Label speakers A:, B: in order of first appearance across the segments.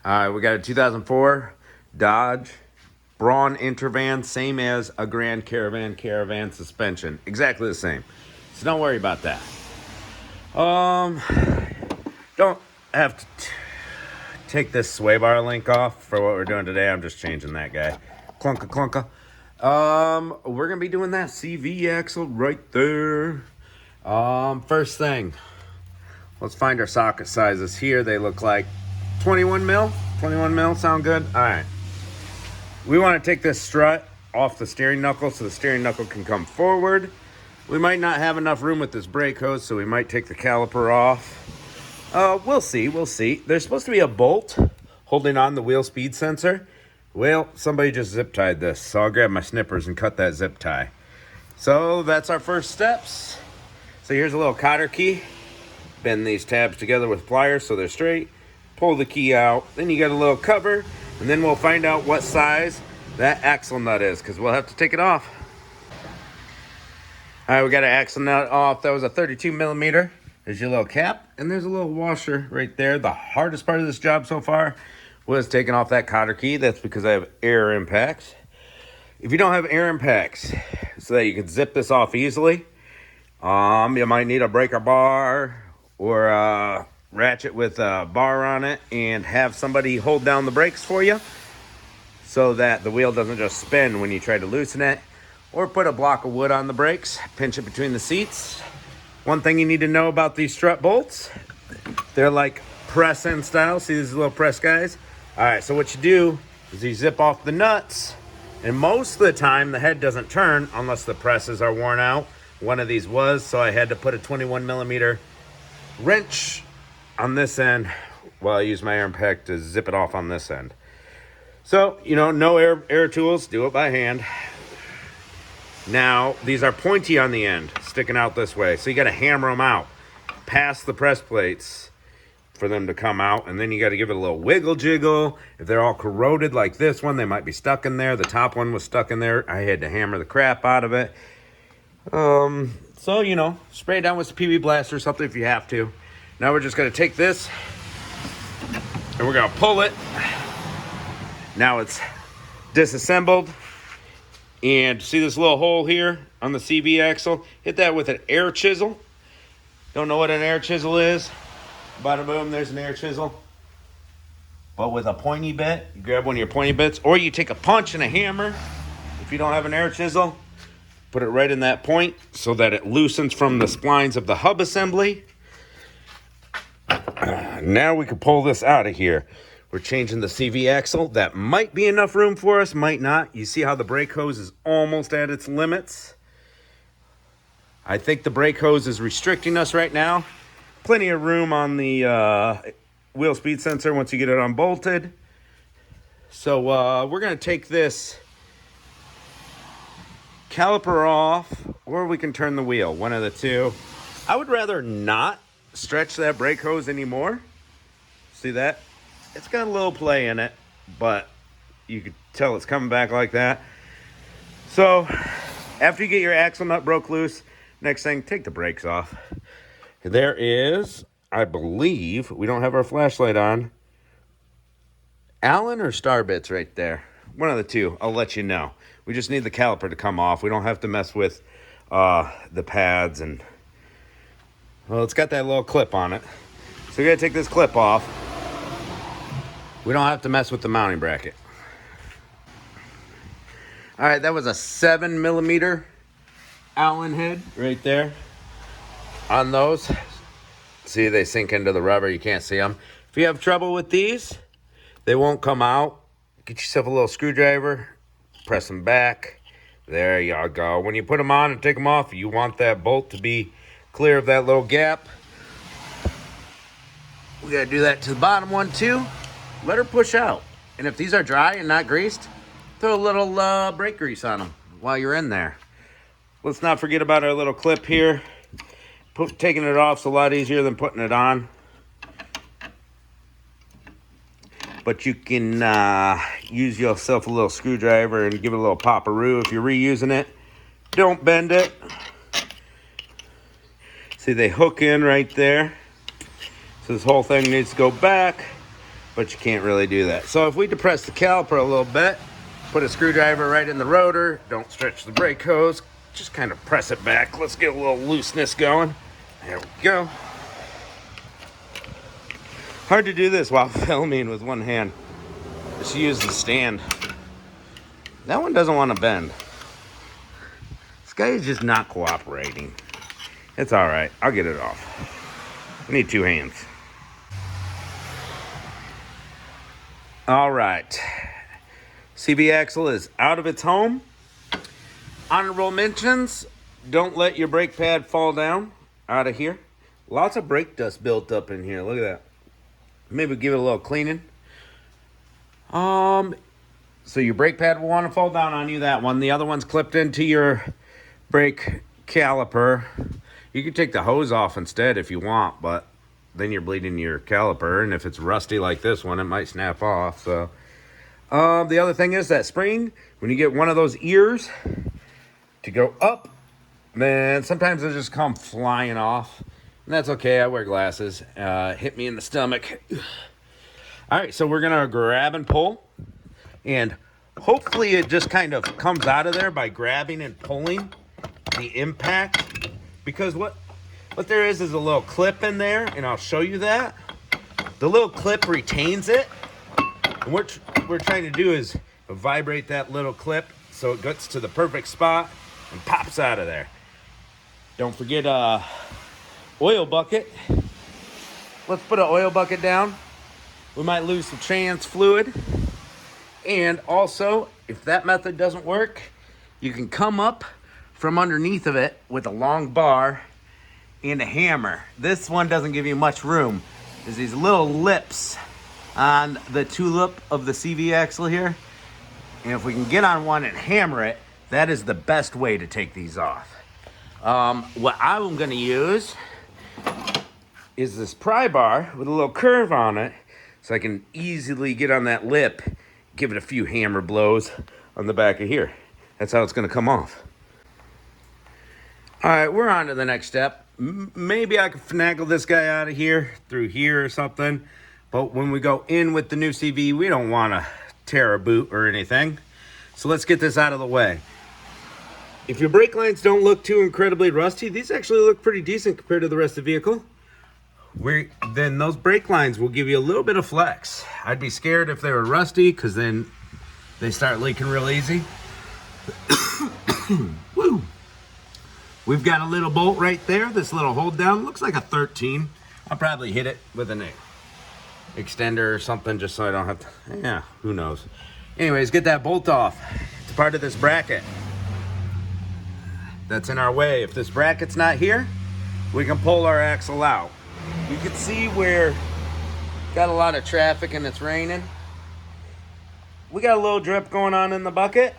A: All right, we got a 2004 Dodge Braun Entervan, same as a Grand Caravan suspension. Exactly the same. So don't worry about that. Don't have to take this sway bar link off for what we're doing today. I'm just changing that guy. Clunka clunka. We're gonna be doing that CV axle right there. First thing, let's find our socket sizes here. They look like 21 mil. 21 mil, sound good? All right. We want to take this strut off the steering knuckle so the steering knuckle can come forward. We might not have enough room with this brake hose, so we might take the caliper off. We'll see. There's supposed to be a bolt holding on the wheel speed sensor. Well, somebody just zip tied this, so I'll grab my snippers and cut that zip tie. So that's our first steps. So here's a little cotter key. Bend these tabs together with pliers so they're straight. Pull the key out. Then you got a little cover, and then we'll find out what size that axle nut is, because we'll have to take it off. All right, we got an axle nut off. That was a 32 millimeter. There's your little cap, and there's a little washer right there. The hardest part of this job so far was taking off that cotter key. That's because I have air impacts. If you don't have air impacts, so that you can zip this off easily, you might need a breaker bar or a ratchet with a bar on it and have somebody hold down the brakes for you so that the wheel doesn't just spin when you try to loosen it. Or put a block of wood on the brakes, pinch it between the seats. One thing you need to know about these strut bolts, they're like press-in style. See these little press guys? All right, so what you do is you zip off the nuts, and most of the time the head doesn't turn unless the presses are worn out. One of these was, so I had to put a 21 millimeter wrench on this end while I use my air impact to zip it off on this end. So, no air tools, do it by hand. Now, these are pointy on the end, sticking out this way. So you got to hammer them out past the press plates for them to come out. And then you got to give it a little wiggle jiggle. If they're all corroded like this one, they might be stuck in there. The top one was stuck in there. I had to hammer the crap out of it. So, spray it down with some PB Blast or something if you have to. Now we're just going to take this and we're going to pull it. Now it's disassembled. And see this little hole here on the CV axle? Hit that with an air chisel. Don't know what an air chisel is? Bada boom, there's an air chisel. But with a pointy bit, you grab one of your pointy bits, or you take a punch and a hammer. If you don't have an air chisel, put it right in that point so that it loosens from the splines of the hub assembly. Now we can pull this out of here. We're changing the CV axle. That might be enough room for us, might not. You see how the brake hose is almost at its limits? I think the brake hose is restricting us right now. Plenty of room on the wheel speed sensor once you get it unbolted. So we're going to take this caliper off, or we can turn the wheel, one of the two. I would rather not stretch that brake hose anymore. See that? It's got a little play in it, but you could tell it's coming back like that. So after you get your axle nut broke loose, next thing, take the brakes off. There is, I believe, we don't have our flashlight on, Allen or Star bits right there. One of the two. I'll let you know. We just need the caliper to come off. We don't have to mess with the pads. And well, it's got that little clip on it. So we got to take this clip off. We don't have to mess with the mounting bracket. All right, that was a 7 millimeter Allen head right there on those. See, they sink into the rubber. You can't see them. If you have trouble with these, they won't come out. Get yourself a little screwdriver, press them back. There you go. When you put them on and take them off, you want that bolt to be clear of that little gap. We got to do that to the bottom one too. Let her push out. And if these are dry and not greased, throw a little brake grease on them while you're in there. Let's not forget about our little clip here. Taking it off is a lot easier than putting it on. But you can use yourself a little screwdriver and give it a little pop-a-roo if you're reusing it. Don't bend it. See, they hook in right there. So this whole thing needs to go back. but you can't really do that. So if we depress the caliper a little bit, put a screwdriver right in the rotor, don't stretch the brake hose, just kind of press it back. Let's get a little looseness going. There we go. Hard to do this while filming with one hand. Just use the stand. That one doesn't want to bend. This guy is just not cooperating. It's all right. I'll get it off. I need two hands. All right. CV axle is out of its home. Honorable mentions. Don't let your brake pad fall down out of here. Lots of brake dust built up in here. Look at that. Maybe give it a little cleaning. So your brake pad will want to fall down on you, that one. The other one's clipped into your brake caliper. You can take the hose off instead if you want, but then you're bleeding your caliper, and if it's rusty like this one, it might snap off. So the other thing is that spring, when you get one of those ears to go up, then sometimes they just come flying off, and that's okay. I wear glasses. Hit me in the stomach. All right, so we're gonna grab and pull, and hopefully it just kind of comes out of there by grabbing and pulling the impact, because what there is a little clip in there, and I'll show you that. The little clip retains it, and what we're trying to do is vibrate that little clip so it gets to the perfect spot and pops out of there. Don't forget a oil bucket. Let's put an oil bucket down. We might lose some trans fluid. And also, if that method doesn't work, you can come up from underneath of it with a long bar and a hammer. This one doesn't give you much room. There's these little lips on the tulip of the CV axle here. And if we can get on one and hammer it, that is the best way to take these off. What I'm gonna use is this pry bar with a little curve on it, so I can easily get on that lip, give it a few hammer blows on the back of here. That's how it's gonna come off. All right, we're on to the next step. Maybe I can finagle this guy out of here, through here or something. But when we go in with the new CV, we don't wanna tear a boot or anything. So let's get this out of the way. If your brake lines don't look too incredibly rusty, these actually look pretty decent compared to the rest of the vehicle. Then those brake lines will give you a little bit of flex. I'd be scared if they were rusty, because then they start leaking real easy. Woo! We've got a little bolt right there. This little hold down looks like a 13. I'll probably hit it with an extender or something just so I don't have to, yeah, who knows. Anyways, get that bolt off. It's part of this bracket that's in our way. If this bracket's not here, we can pull our axle out. You can see where got a lot of traffic and it's raining. We got a little drip going on in the bucket.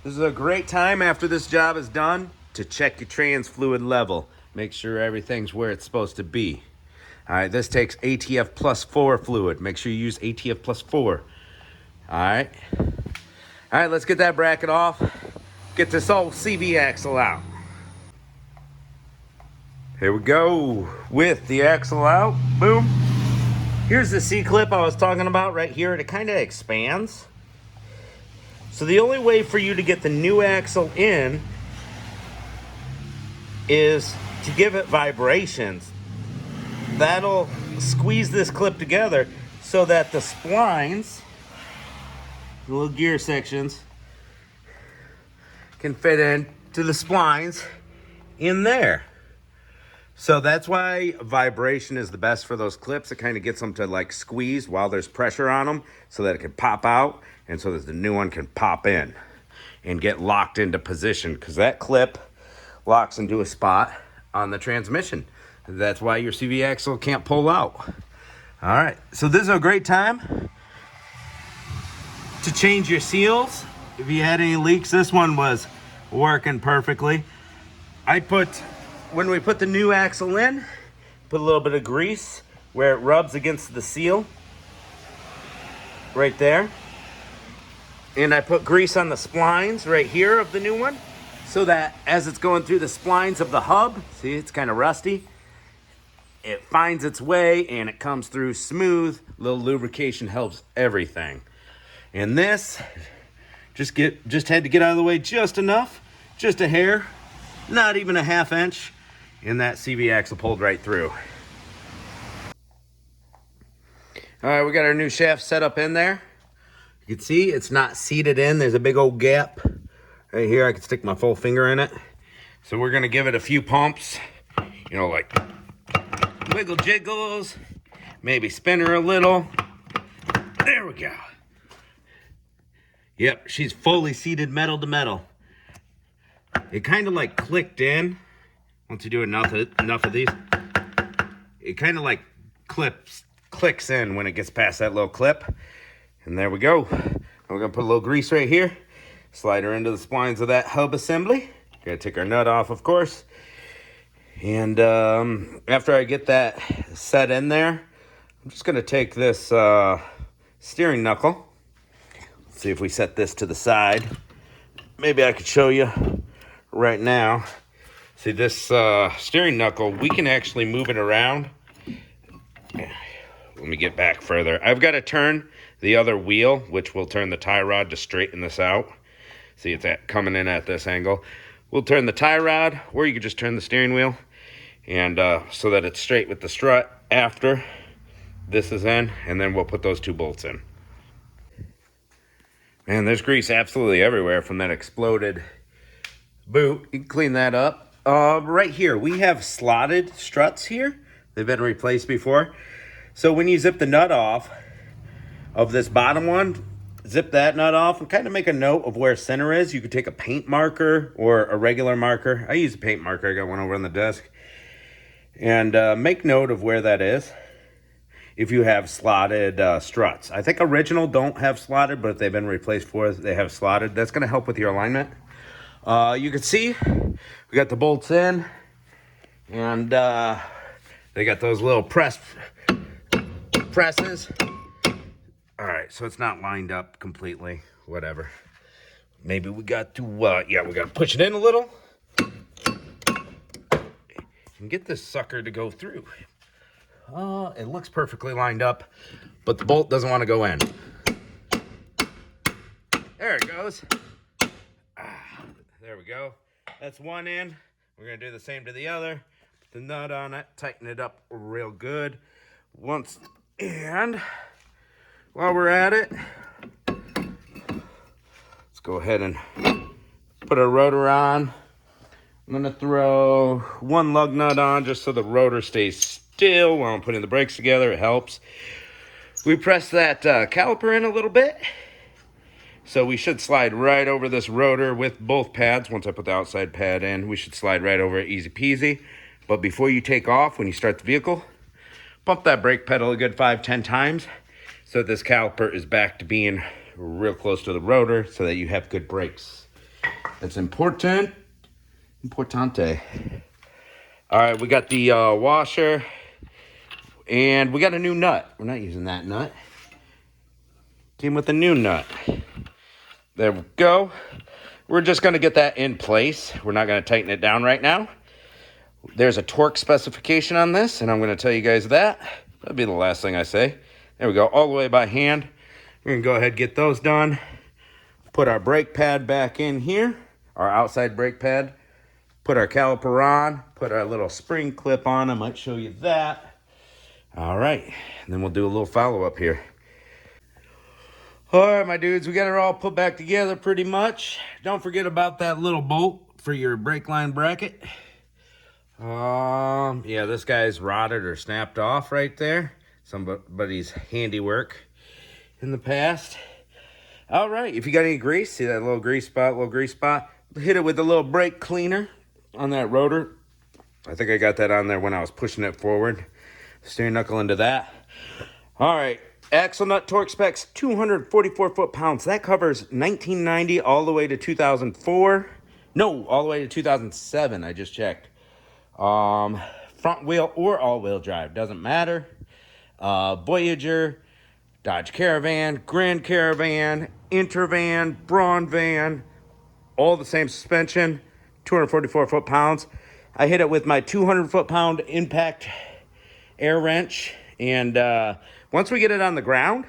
A: This is a great time after this job is done to check your trans fluid level. Make sure everything's where it's supposed to be. All right, this takes ATF plus 4 fluid. Make sure you use ATF plus 4. All right, let's get that bracket off. Get this old CV axle out. Here we go with the axle out. Boom. Here's the C-clip I was talking about right here. It kind of expands. So the only way for you to get the new axle in is to give it vibrations. That'll squeeze this clip together so that the splines, the little gear sections, can fit into the splines in there. So that's why vibration is the best for those clips. It kind of gets them to like squeeze while there's pressure on them so that it can pop out and so that the new one can pop in and get locked into position, because that clip locks into a spot on the transmission. That's why your CV axle can't pull out. All right, so this is a great time to change your seals. If you had any leaks, this one was working perfectly. When we put the new axle in, put a little bit of grease where it rubs against the seal, right there. And I put grease on the splines right here of the new one, so that as it's going through the splines of the hub, see, it's kind of rusty, it finds its way and it comes through smooth. A little lubrication helps everything. And this, just had to get out of the way just enough, just a hair, not even a ½ inch, and that CV axle pulled right through. All right, we got our new shaft set up in there. You can see it's not seated in. There's a big old gap right here. I can stick my full finger in it. So we're gonna give it a few pumps, you know, like wiggle jiggles, maybe spin her a little. There we go. Yep, she's fully seated metal to metal. It kind of like clicked in. Once you do enough of these, it kind of like clicks in when it gets past that little clip. And there we go. We're gonna put a little grease right here, slide her into the splines of that hub assembly. Gotta take our nut off, of course. And after I get that set in there, I'm just gonna take this steering knuckle. Let's see if we set this to the side. Maybe I could show you right now. See, this steering knuckle, we can actually move it around. Let me get back further. I've got to turn the other wheel, which will turn the tie rod to straighten this out. See, it's coming in at this angle. We'll turn the tie rod, or you could just turn the steering wheel, and so that it's straight with the strut after this is in, and then we'll put those 2 bolts in. Man, there's grease absolutely everywhere from that exploded boot. You can clean that up. Right here, we have slotted struts here. They've been replaced before. So when you zip the nut off of this bottom one, zip that nut off and kind of make a note of where center is. You could take a paint marker or a regular marker. I use a paint marker. I got one over on the desk. And make note of where that is if you have slotted struts. I think original don't have slotted, but if they've been replaced for, they have slotted. That's going to help with your alignment. You can see we got the bolts in, and they got those little presses. All right, so it's not lined up completely, whatever. Maybe we got to, we got to push it in a little and get this sucker to go through. It looks perfectly lined up, but the bolt doesn't want to go in. There it goes. There we go. That's one in. We're going to do the same to the other. Put the nut on it, tighten it up real good. And while we're at it, let's go ahead and put our rotor on. I'm going to throw 1 lug nut on just so the rotor stays still while I'm putting the brakes together. It helps. We press that caliper in a little bit. So we should slide right over this rotor with both pads. Once I put the outside pad in, we should slide right over it, easy peasy. But before you take off, when you start the vehicle, pump that brake pedal a good 5-10 times so this caliper is back to being real close to the rotor so that you have good brakes. That's important. Importante. All right, we got the washer, and we got a new nut. We're not using that nut. Came with a new nut. There we go. We're just going to get that in place. We're not going to tighten it down right now. There's a torque specification on this, and I'm going to tell you guys that. That'll be the last thing I say. There we go, all the way by hand. We're going to go ahead and get those done. Put our brake pad back in here, our outside brake pad. Put our caliper on, put our little spring clip on. I might show you that. All right, and then we'll do a little follow-up here. All right, my dudes, we got it all put back together pretty much. Don't forget about that little bolt for your brake line bracket. Yeah, this guy's rotted or snapped off right there. Somebody's handiwork in the past. All right, if you got any grease, see that little grease spot, hit it with a little brake cleaner on that rotor. I think I got that on there when I was pushing it forward. Steering knuckle into that. All right, axle nut torque specs, 244 foot-pounds. That covers 1990 all the way to 2004. No, all the way to 2007, I just checked. Front wheel or all-wheel drive, doesn't matter. Voyager, Dodge Caravan, Grand Caravan, Entervan, Braun van, all the same suspension, 244 foot-pounds. I hit it with my 200 foot-pound impact air wrench. And once we get it on the ground,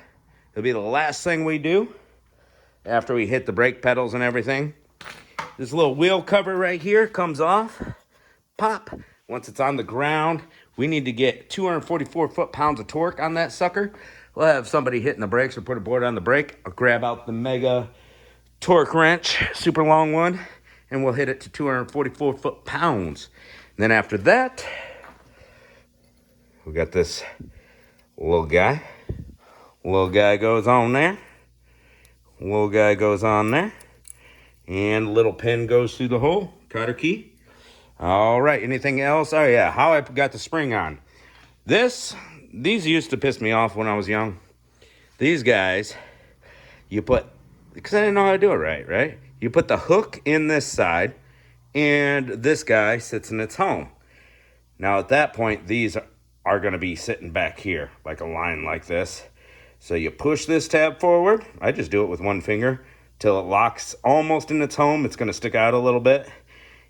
A: it'll be the last thing we do after we hit the brake pedals and everything. This little wheel cover right here comes off. Pop. Once it's on the ground, we need to get 244 foot-pounds of torque on that sucker. We'll have somebody hitting the brakes or put a board on the brake. I'll grab out the mega torque wrench, super long one, and we'll hit it to 244 foot-pounds. Then after that, we got this little guy. Little guy goes on there. Little guy goes on there. And little pin goes through the hole. Cotter key. All right, anything else? Oh yeah, how I got the spring on. These used to piss me off when I was young. These guys, because I didn't know how to do it right? You put the hook in this side, and this guy sits in its home. Now at that point, these are going to be sitting back here, like a line like this. So you push this tab forward. I just do it with one finger till it locks almost in its home. It's going to stick out a little bit.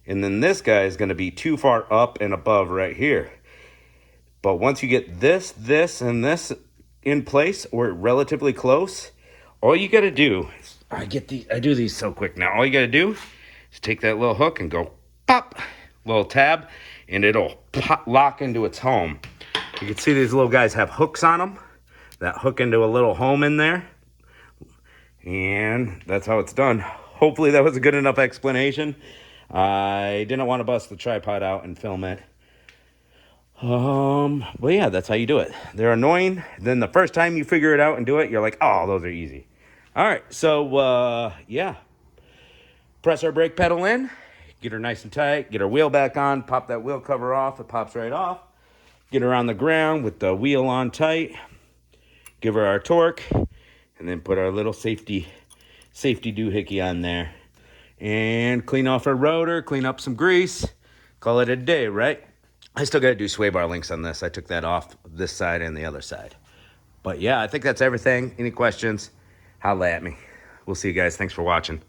A: And then this guy is going to be too far up and above right here. But once you get this, and this in place or relatively close, all you got to do, I do these so quick now. All you got to do is take that little hook and go pop, little tab, and it'll lock into its home. You can see these little guys have hooks on them that hook into a little home in there. And that's how it's done. Hopefully that was a good enough explanation. I didn't want to bust the tripod out and film it. But yeah, that's how you do it. They're annoying. Then the first time you figure it out and do it, you're like, oh, those are easy. All right, so yeah. Press our brake pedal in, get her nice and tight, get her wheel back on, pop that wheel cover off, it pops right off. Get her on the ground with the wheel on tight, give her our torque, and then put our little safety doohickey on there. And clean off our rotor, clean up some grease, call it a day, right? I still got to do sway bar links on this. I took that off this side and the other side. But yeah, I think that's everything. Any questions, holla at me. We'll see you guys. Thanks for watching.